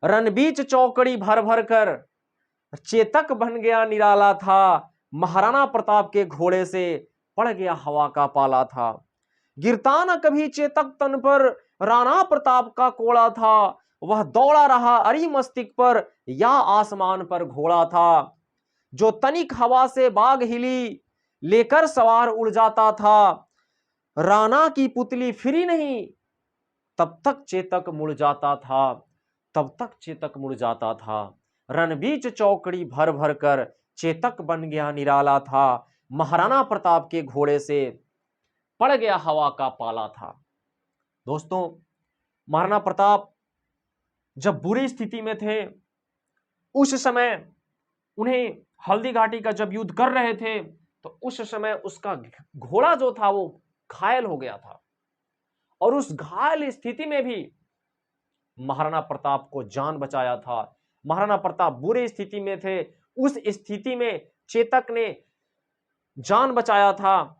रणबीच चौकड़ी भर भर कर चेतक बन गया निराला था। महाराणा प्रताप के घोड़े से पड़ गया हवा का पाला था। गिरता न कभी चेतक तन पर, राणा प्रताप का कोड़ा था। वह दौड़ा रहा अरि मस्तिष्क पर, या आसमान पर घोड़ा था। जो तनिक हवा से बाग हिली, लेकर सवार उड़ जाता था। राणा की पुतली फिरी नहीं, तब तक चेतक मुड़ जाता था। तब तक चेतक मुड़ जाता था। रणबीच चौकड़ी भर भर कर चेतक बन गया निराला था। महाराणा प्रताप के घोड़े से पड़ गया हवा का पाला था। दोस्तों, महाराणा प्रताप जब बुरी स्थिति में थे, उस समय उन्हें हल्दी घाटी का जब युद्ध कर रहे थे, तो उस समय उसका घोड़ा जो था वो घायल हो गया था। और उस घायल स्थिति में भी महाराणा प्रताप को जान बचाया था। महाराणा प्रताप बुरी स्थिति में थे, उस स्थिति में चेतक ने जान बचाया था।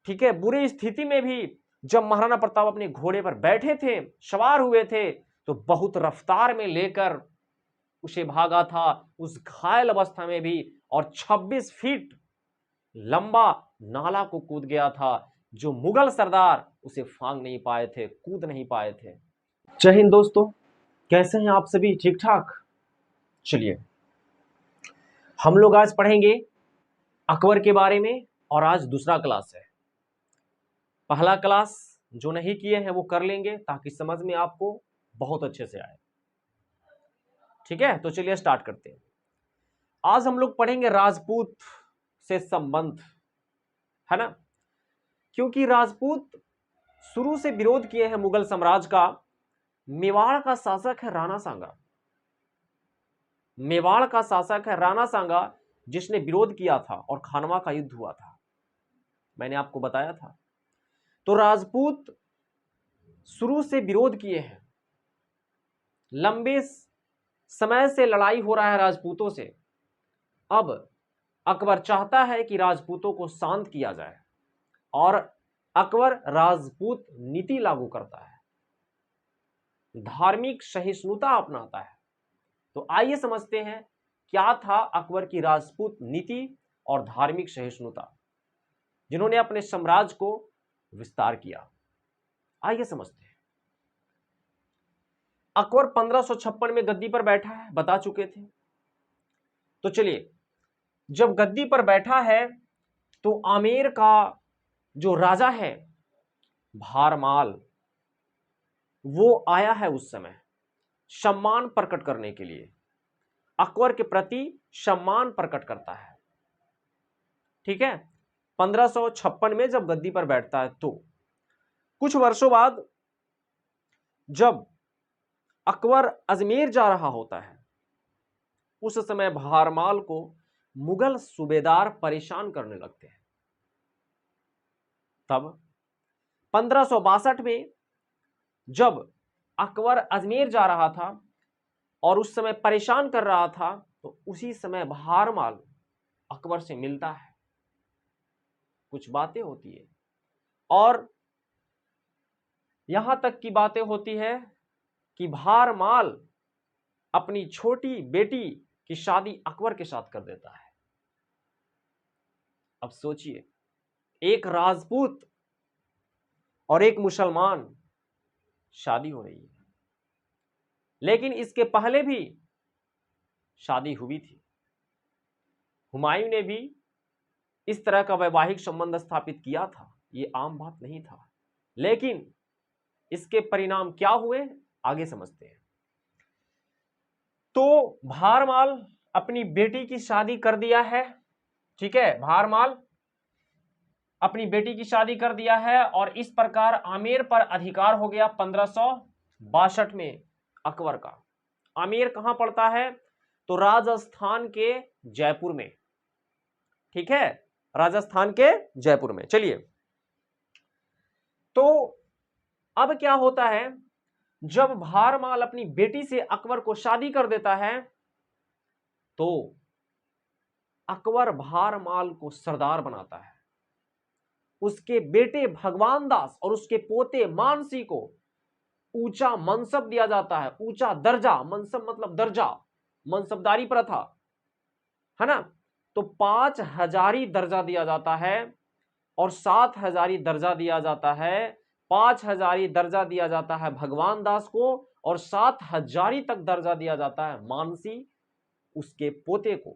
ठीक है, बुरी स्थिति में भी जब महाराणा प्रताप अपने घोड़े पर बैठे थे, सवार हुए थे, तो बहुत रफ्तार में लेकर उसे भागा था, उस घायल अवस्था में भी, और 26 फीट लंबा नाला को कूद गया था, जो मुगल सरदार उसे फांग नहीं पाए थे, कूद नहीं पाए थे। जय हिंद दोस्तों, कैसे हैं आप सभी? ठीक ठाक? चलिए, हम लोग आज पढ़ेंगे अकबर के बारे में, और आज दूसरा क्लास है। पहला क्लास जो नहीं किए हैं वो कर लेंगे, ताकि समझ में आपको बहुत अच्छे से आए। ठीक है, तो चलिए स्टार्ट करते हैं। आज हम लोग पढ़ेंगे राजपूत से संबंध, है ना, क्योंकि राजपूत शुरू से विरोध किए हैं मुगल साम्राज्य का। मेवाड़ का शासक है राणा सांगा। मेवाड़ का शासक है राणा सांगा, जिसने विरोध किया था और खानवा का युद्ध हुआ था, मैंने आपको बताया था। तो राजपूत शुरू से विरोध किए हैं, लंबे समय से लड़ाई हो रहा है राजपूतों से। अब अकबर चाहता है कि राजपूतों को शांत किया जाए, और अकबर राजपूत नीति लागू करता है, धार्मिक सहिष्णुता अपनाता है। तो आइए समझते हैं क्या था अकबर की राजपूत नीति और धार्मिक सहिष्णुता, जिन्होंने अपने साम्राज्य को विस्तार किया। आइए समझते हैं। अकबर 1556 में गद्दी पर बैठा है, बता चुके थे। तो चलिए, जब गद्दी पर बैठा है तो आमेर का जो राजा है भारमाल, वो आया है उस समय सम्मान प्रकट करने के लिए, अकबर के प्रति सम्मान प्रकट करता है। ठीक है, 1556 में जब गद्दी पर बैठता है, तो कुछ वर्षों बाद जब अकबर अजमेर जा रहा होता है, उस समय भारमाल को मुगल सूबेदार परेशान करने लगते हैं। तब 1562 में जब अकबर अजमेर जा रहा था और उस समय परेशान कर रहा था, तो उसी समय भारमाल अकबर से मिलता है, कुछ बातें होती है, और यहां तक की बातें होती है कि भारमाल अपनी छोटी बेटी की शादी अकबर के साथ कर देता है। अब सोचिए, एक राजपूत और एक मुसलमान, शादी हो रही है। लेकिन इसके पहले भी शादी हुई थी। हुमायूं ने भी इस तरह का वैवाहिक संबंध स्थापित किया था, ये आम बात नहीं था। लेकिन इसके परिणाम क्या हुए, आगे समझते हैं। तो भारमाल अपनी बेटी की शादी कर दिया है। ठीक है, भारमाल अपनी बेटी की शादी कर दिया है, और इस प्रकार आमेर पर अधिकार हो गया 1562 में अकबर का। आमेर कहां पड़ता है? तो राजस्थान के जयपुर में। ठीक है, राजस्थान के जयपुर में। चलिए, तो अब क्या होता है, जब भारमाल अपनी बेटी से अकबर को शादी कर देता है, तो अकबर भारमाल को सरदार बनाता है। उसके बेटे भगवान दास और उसके पोते मानसी को ऊंचा मनसब दिया जाता है, ऊंचा दर्जा, मनसब मतलब दर्जा, मनसबदारी प्रथा, है ना। तो 5,000 दर्जा दिया जाता है और 7,000 दर्जा दिया जाता है। 5,000 दर्जा दिया जाता है भगवान दास को और 7,000 तक दर्जा दिया जाता है मानसी उसके पोते को,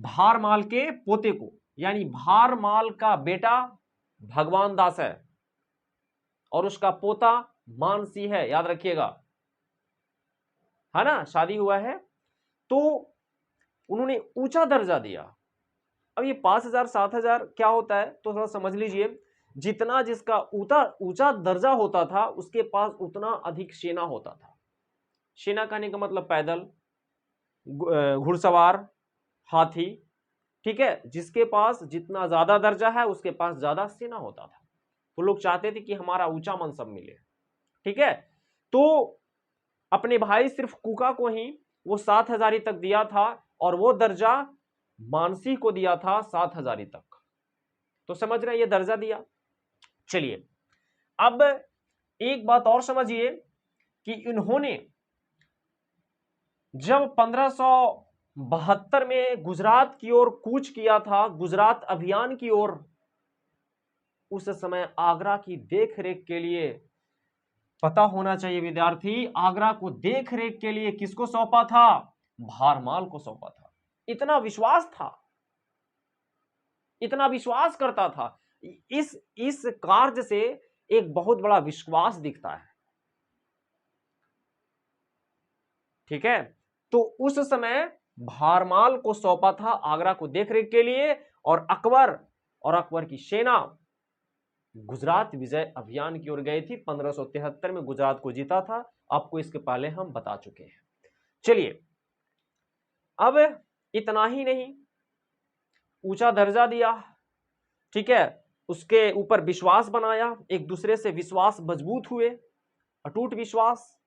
भारमाल के पोते को, यानी भारमाल का बेटा भगवान दास है और उसका पोता मानसी है, याद रखिएगा, है ना, शादी हुआ है। तो उन्होंने ऊंचा दर्जा दिया। अब ये 5,000 7,000 क्या होता है तो थोड़ा समझ लीजिए, जितना जिसका ऊंचा दर्जा होता था उसके पास उतना अधिक सेना होता था। सेना कहने का मतलब पैदल, घुड़सवार, हाथी, ठीक है। जिसके पास जितना ज्यादा दर्जा है उसके पास ज्यादा सेना होता था। तो लोग चाहते थे कि हमारा ऊंचा मनसब मिले, ठीक है। तो अपने भाई सिर्फ कुका को ही वो 7,000 तक दिया था और वो दर्जा मानसी को दिया था 7,000 तक। तो समझ रहे हैं, ये दर्जा दिया। चलिए अब एक बात और समझिए कि इन्होंने जब 1572 में गुजरात की ओर कूच किया था, गुजरात अभियान की ओर, उस समय आगरा की देखरेख के लिए, पता होना चाहिए विद्यार्थी, आगरा को देखरेख के लिए किसको सौंपा था? भारमाल को सौंपा था। इतना विश्वास था, इतना विश्वास करता था। इस कार्य से एक बहुत बड़ा विश्वास दिखता है, ठीक है। तो उस समय भारमाल को सौंपा था आगरा को देखरेख के लिए और अकबर की सेना गुजरात विजय अभियान की ओर गई थी। 1573 में गुजरात को जीता था, आपको इसके पहले हम बता चुके हैं। चलिए अब इतना ही नहीं, ऊंचा दर्जा दिया, ठीक है, उसके ऊपर विश्वास बनाया, एक दूसरे से विश्वास मजबूत हुए, अटूट विश्वास,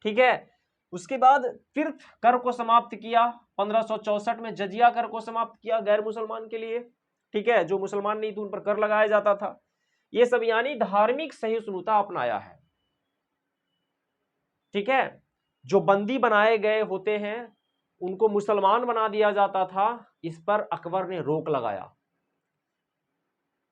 ठीक है। उसके बाद तीर्थ कर को समाप्त किया, 1564 में जजिया कर को समाप्त किया गैर मुसलमान के लिए, ठीक है, जो मुसलमान नहीं थे उन पर कर लगाया जाता था। ये सब यानी धार्मिक सहिष्णुता अपनाया है, ठीक है। जो बंदी बनाए गए होते हैं उनको मुसलमान बना दिया जाता था, इस पर अकबर ने रोक लगाया,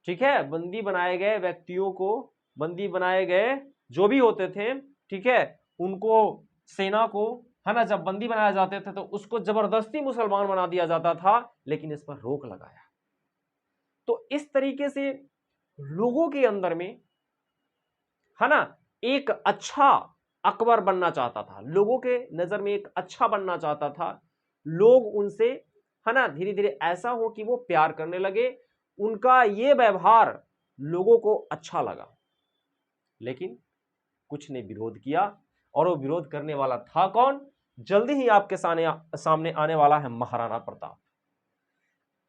ठीक है। बंदी बनाए गए व्यक्तियों को, बंदी बनाए गए जो भी होते थे, ठीक है, उनको, सेना को, है ना, जब बंदी बनाए जाते थे तो उसको जबरदस्ती मुसलमान बना दिया जाता था, लेकिन इस पर रोक लगाया। तो इस तरीके से लोगों के अंदर में, है ना, एक अच्छा अकबर बनना चाहता था, लोगों के नजर में एक अच्छा बनना चाहता था। लोग उनसे, है ना, धीरे धीरे ऐसा हो कि वो प्यार करने लगे, उनका ये व्यवहार लोगों को अच्छा लगा। लेकिन कुछ ने विरोध किया और वो विरोध करने वाला था कौन? जल्दी ही आपके सामने आने वाला है महाराणा प्रताप।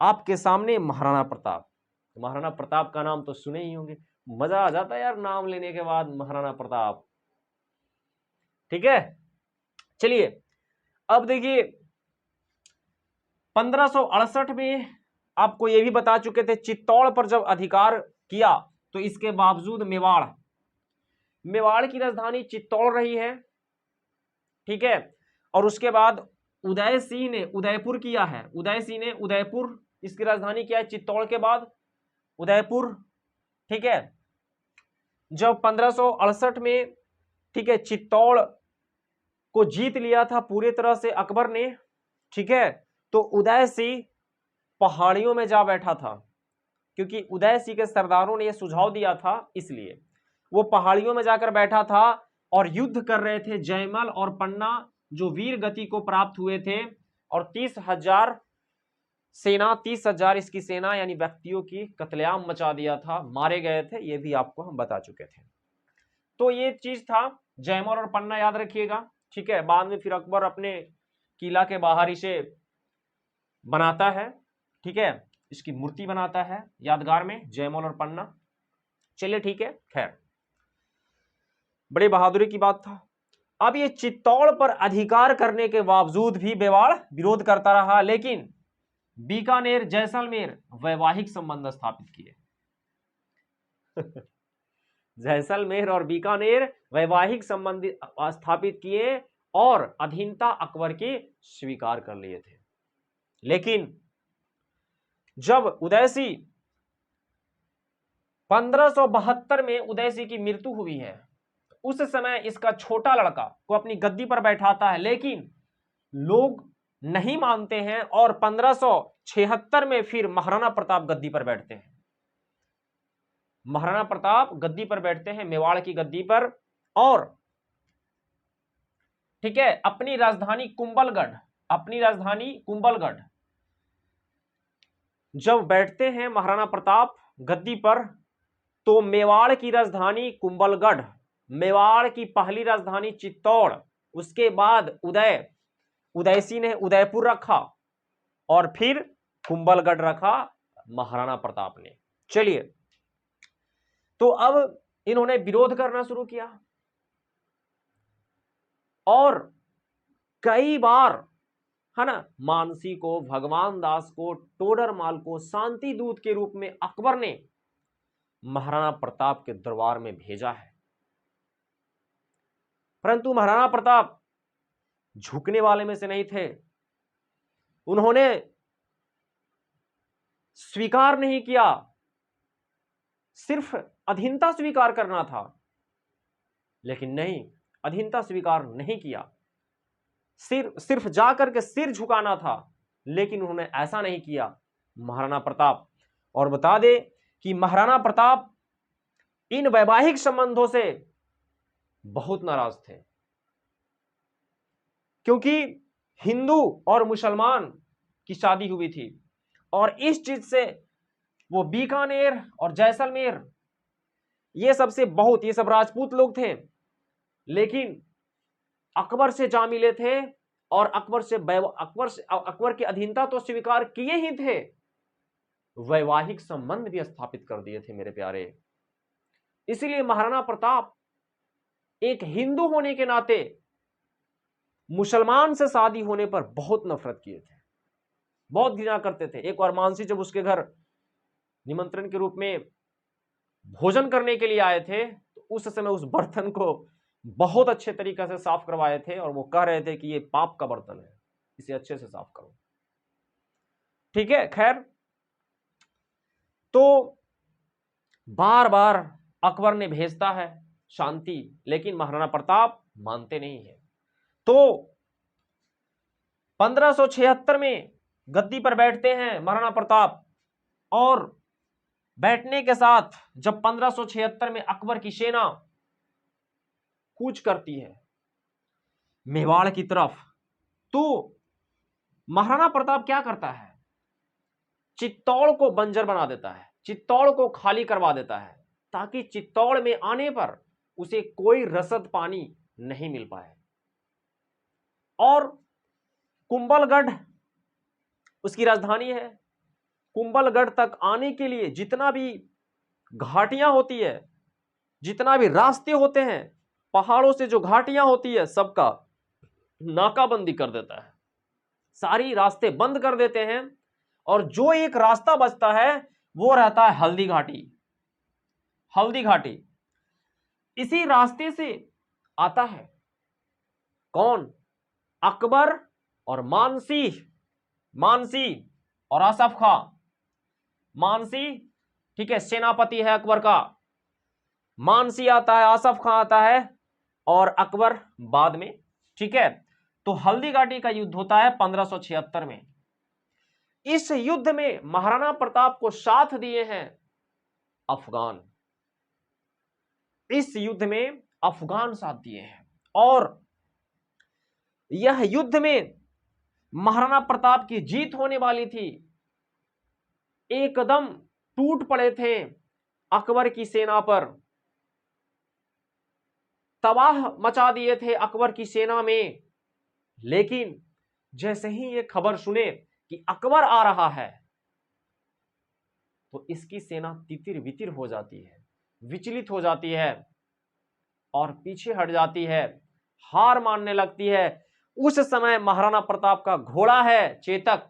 आपके सामने महाराणा प्रताप। महाराणा प्रताप का नाम तो सुने ही होंगे, मजा आ जाता है यार नाम लेने के बाद, महाराणा प्रताप, ठीक है। चलिए अब देखिए 1568 में आपको यह भी बता चुके थे, चित्तौड़ पर जब अधिकार किया तो इसके बावजूद मेवाड़ की राजधानी चित्तौड़ रही है, ठीक है। और उसके बाद उदय सिंह ने उदयपुर किया है, उदय सिंह ने उदयपुर, इसकी राजधानी क्या है? चित्तौड़ के बाद उदयपुर, ठीक है। जब 1568 में, ठीक है, चित्तौड़ को जीत लिया था पूरी तरह से अकबर ने, ठीक है, तो उदय सिंह पहाड़ियों में जा बैठा था, क्योंकि उदय सिंह के सरदारों ने यह सुझाव दिया था, इसलिए वो पहाड़ियों में जाकर बैठा था और युद्ध कर रहे थे जयमल और पन्ना, जो वीर गति को प्राप्त हुए थे। और 30,000 सेना, 30,000 इसकी सेना यानी व्यक्तियों की कत्लेआम मचा दिया था, मारे गए थे, ये भी आपको हम बता चुके थे। तो ये चीज था, जयमल और पन्ना याद रखिएगा, ठीक है। बाद में फिर अकबर अपने किला के बाहर इसे बनाता है, ठीक है, इसकी मूर्ति बनाता है यादगार में, जयमल और पन्ना। चलिए ठीक है, खैर बड़ी बहादुरी की बात था। अब ये चित्तौड़ पर अधिकार करने के बावजूद भी मेवाड़ विरोध करता रहा, लेकिन बीकानेर, जैसलमेर वैवाहिक संबंध स्थापित किए। जैसलमेर और बीकानेर वैवाहिक संबंध स्थापित किए और अधीनता अकबर की स्वीकार कर लिए थे। लेकिन जब उदयसी 1572 में उदयसी की मृत्यु हुई है, उस समय इसका छोटा लड़का को अपनी गद्दी पर बैठाता है, लेकिन लोग नहीं मानते हैं और 1576 में फिर महाराणा प्रताप गद्दी पर बैठते हैं। महाराणा प्रताप गद्दी पर बैठते हैं, मेवाड़ की गद्दी पर, और ठीक है, अपनी राजधानी कुंभलगढ़ जब बैठते हैं महाराणा प्रताप गद्दी पर, तो मेवाड़ की राजधानी कुंभलगढ़, मेवाड़ की पहली राजधानी चित्तौड़, उसके बाद उदयसी ने उदयपुर रखा और फिर कुंभलगढ़ रखा महाराणा प्रताप ने। चलिए, तो अब इन्होंने विरोध करना शुरू किया और कई बार, है ना, मानसी को, भगवान दास को, टोडरमाल को शांति दूत के रूप में अकबर ने महाराणा प्रताप के दरबार में भेजा है, परंतु महाराणा प्रताप झुकने वाले में से नहीं थे। उन्होंने स्वीकार नहीं किया, सिर्फ अधीनता स्वीकार करना था, लेकिन नहीं, अधीनता स्वीकार नहीं किया, सिर्फ जाकर के सिर झुकाना था, लेकिन उन्होंने ऐसा नहीं किया महाराणा प्रताप। और बता दे कि महाराणा प्रताप इन वैवाहिक संबंधों से बहुत नाराज थे, क्योंकि हिंदू और मुसलमान की शादी हुई थी और इस चीज से वो बीकानेर और जैसलमेर ये सब राजपूत लोग थे, लेकिन अकबर से जा मिले थे और अकबर की अधीनता तो स्वीकार किए ही थे, वैवाहिक संबंध भी स्थापित कर दिए थे मेरे प्यारे। इसीलिए महाराणा प्रताप एक हिंदू होने के नाते मुसलमान से शादी होने पर बहुत नफरत किए थे, बहुत घृणा करते थे। एक बार मानसी जब उसके घर निमंत्रण के रूप में भोजन करने के लिए आए थे, तो उस समय उस बर्तन को बहुत अच्छे तरीके से साफ करवाए थे और वो कह रहे थे कि ये पाप का बर्तन है, इसे अच्छे से साफ करो। ठीक है, खैर, तो बार बार अकबर ने भेजता है शांति, लेकिन महाराणा प्रताप मानते नहीं है। तो 1576 में गद्दी पर बैठते हैं महाराणा प्रताप, और बैठने के साथ जब 1576 में अकबर की सेना कूच करती है मेवाड़ की तरफ, तो महाराणा प्रताप क्या करता है, चित्तौड़ को बंजर बना देता है, चित्तौड़ को खाली करवा देता है, ताकि चित्तौड़ में आने पर उसे कोई रसद पानी नहीं मिल पाए। और कुंभलगढ़ उसकी राजधानी है, कुंभलगढ़ तक आने के लिए जितना भी घाटियां होती है, जितना भी रास्ते होते हैं, पहाड़ों से जो घाटियां होती है, सबका नाकाबंदी कर देता है, सारी रास्ते बंद कर देते हैं, और जो एक रास्ता बचता है वो रहता है हल्दी घाटी। इसी रास्ते से आता है कौन, अकबर और मानसी और आसफ खां। मानसी, ठीक है, सेनापति है अकबर का, मानसी आता है, आसफ खां आता है और अकबर बाद में। ठीक है, तो हल्दी घाटी का युद्ध होता है 1576 में। इस युद्ध में महाराणा प्रताप को साथ दिए हैं अफगान, इस युद्ध में अफगान साथ दिए हैं, और यह युद्ध में महाराणा प्रताप की जीत होने वाली थी। एकदम टूट पड़े थे अकबर की सेना पर, तबाह मचा दिए थे अकबर की सेना में। लेकिन जैसे ही ये खबर सुने कि अकबर आ रहा है, तो इसकी सेना तितिर बितिर हो जाती है, विचलित हो जाती है और पीछे हट जाती है, हार मानने लगती है। उस समय महाराणा प्रताप का घोड़ा है चेतक,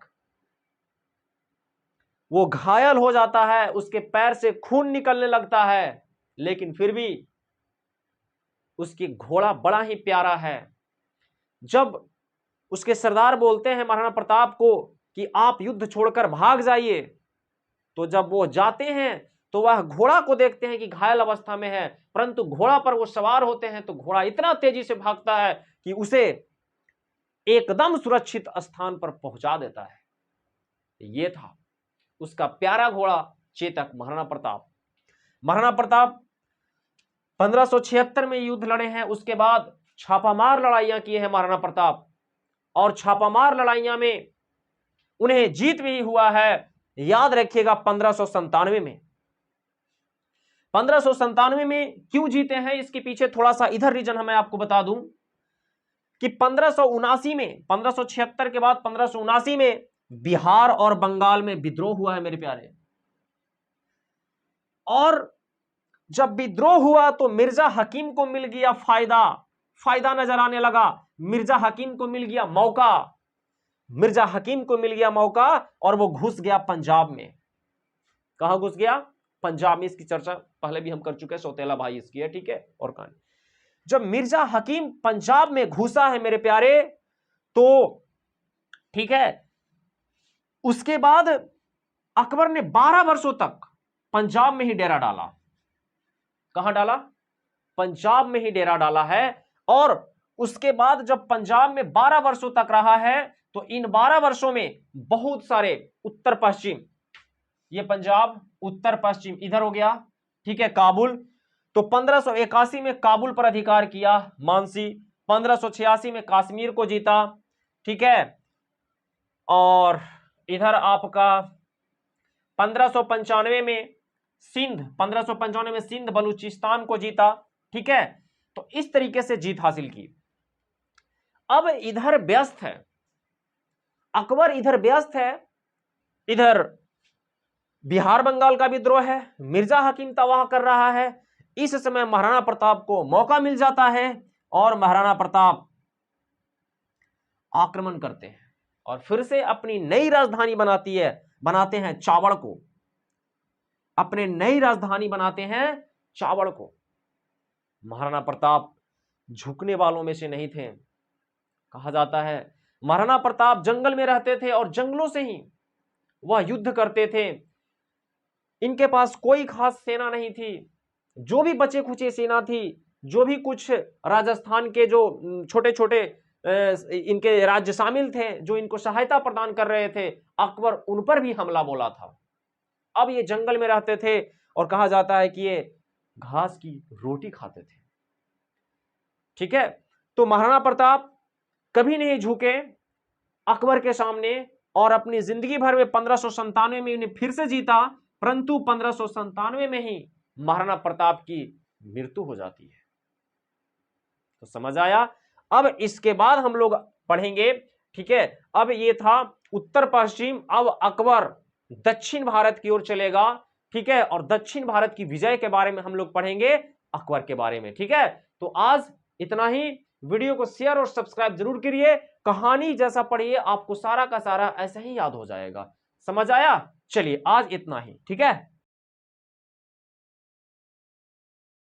वो घायल हो जाता है, उसके पैर से खून निकलने लगता है, लेकिन फिर भी उसकी घोड़ा बड़ा ही प्यारा है। जब उसके सरदार बोलते हैं महाराणा प्रताप को कि आप युद्ध छोड़कर भाग जाइए, तो जब वो जाते हैं तो वह घोड़ा को देखते हैं कि घायल अवस्था में है, परंतु घोड़ा पर वो सवार होते हैं तो घोड़ा इतना तेजी से भागता है कि उसे एकदम सुरक्षित स्थान पर पहुंचा देता है। ये था उसका प्यारा घोड़ा चेतक महाराणा प्रताप। महाराणा प्रताप 1576 में युद्ध लड़े हैं, उसके बाद छापामार लड़ाइयां किए हैं महाराणा प्रताप, और छापामार लड़ाइयां में उन्हें जीत भी हुआ है। याद रखिएगा 1597 में, 1597 में क्यों जीते हैं इसके पीछे थोड़ा सा इधर रीजन मैं आपको बता दूं कि 1579 में, 1576 के बाद 1579 में बिहार और बंगाल में विद्रोह हुआ है मेरे प्यारे। और जब विद्रोह हुआ तो मिर्जा हकीम को मिल गया फायदा नजर आने लगा। मिर्जा हकीम को मिल गया मौका, मिर्जा हकीम को मिल गया मौका और वो घुस गया पंजाब में। कहां घुस गया? पंजाब में। इसकी चर्चा पहले भी हम कर चुके हैं, सौतेला भाई इसकी है, ठीक है। और कहानी जब मिर्जा हकीम पंजाब में घुसा है मेरे प्यारे, तो ठीक है, उसके बाद अकबर ने 12 वर्षों तक पंजाब में ही डेरा डाला। कहां डाला? पंजाब में ही डेरा डाला है। और उसके बाद जब पंजाब में 12 वर्षों तक रहा है तो इन 12 वर्षों में बहुत सारे उत्तर पश्चिम, ये पंजाब उत्तर पश्चिम इधर हो गया, ठीक है, काबुल, तो 1581 में काबुल पर अधिकार किया मानसी, 1586 में कश्मीर को जीता, ठीक है, और इधर आपका 1595 में सिंध, 1595 में सिंध बलूचिस्तान को जीता, ठीक है। तो इस तरीके से जीत हासिल की। अब इधर व्यस्त है अकबर, इधर व्यस्त है, इधर बिहार बंगाल का विद्रोह है, मिर्जा हकीम तबाह कर रहा है। इस समय महाराणा प्रताप को मौका मिल जाता है और महाराणा प्रताप आक्रमण करते हैं और फिर से अपनी नई राजधानी बनाते हैं चावड़ को, अपने नई राजधानी बनाते हैं चावड़ को। महाराणा प्रताप झुकने वालों में से नहीं थे। कहा जाता है महाराणा प्रताप जंगल में रहते थे और जंगलों से ही वह युद्ध करते थे। इनके पास कोई खास सेना नहीं थी, जो भी बचे खुचे सेना थी, जो भी कुछ राजस्थान के जो छोटे छोटे इनके राज्य शामिल थे जो इनको सहायता प्रदान कर रहे थे, अकबर उन पर भी हमला बोला था। अब ये जंगल में रहते थे और कहा जाता है कि ये घास की रोटी खाते थे, ठीक है। तो महाराणा प्रताप कभी नहीं झुके अकबर के सामने और अपनी जिंदगी भर में 1597 में इन्हें फिर से जीता, परंतु 1597 में ही महाराणा प्रताप की मृत्यु हो जाती है। तो समझ आया? अब इसके बाद हम लोग पढ़ेंगे, ठीक है। अब ये था उत्तर पश्चिम, अब अकबर दक्षिण भारत की ओर चलेगा, ठीक है, और दक्षिण भारत की विजय के बारे में हम लोग पढ़ेंगे, अकबर के बारे में, ठीक है। तो आज इतना ही। वीडियो को शेयर और सब्सक्राइब जरूर करिए। कहानी जैसा पढ़िए आपको सारा का सारा ऐसा ही याद हो जाएगा। समझ आया? चलिए आज इतना ही, ठीक है।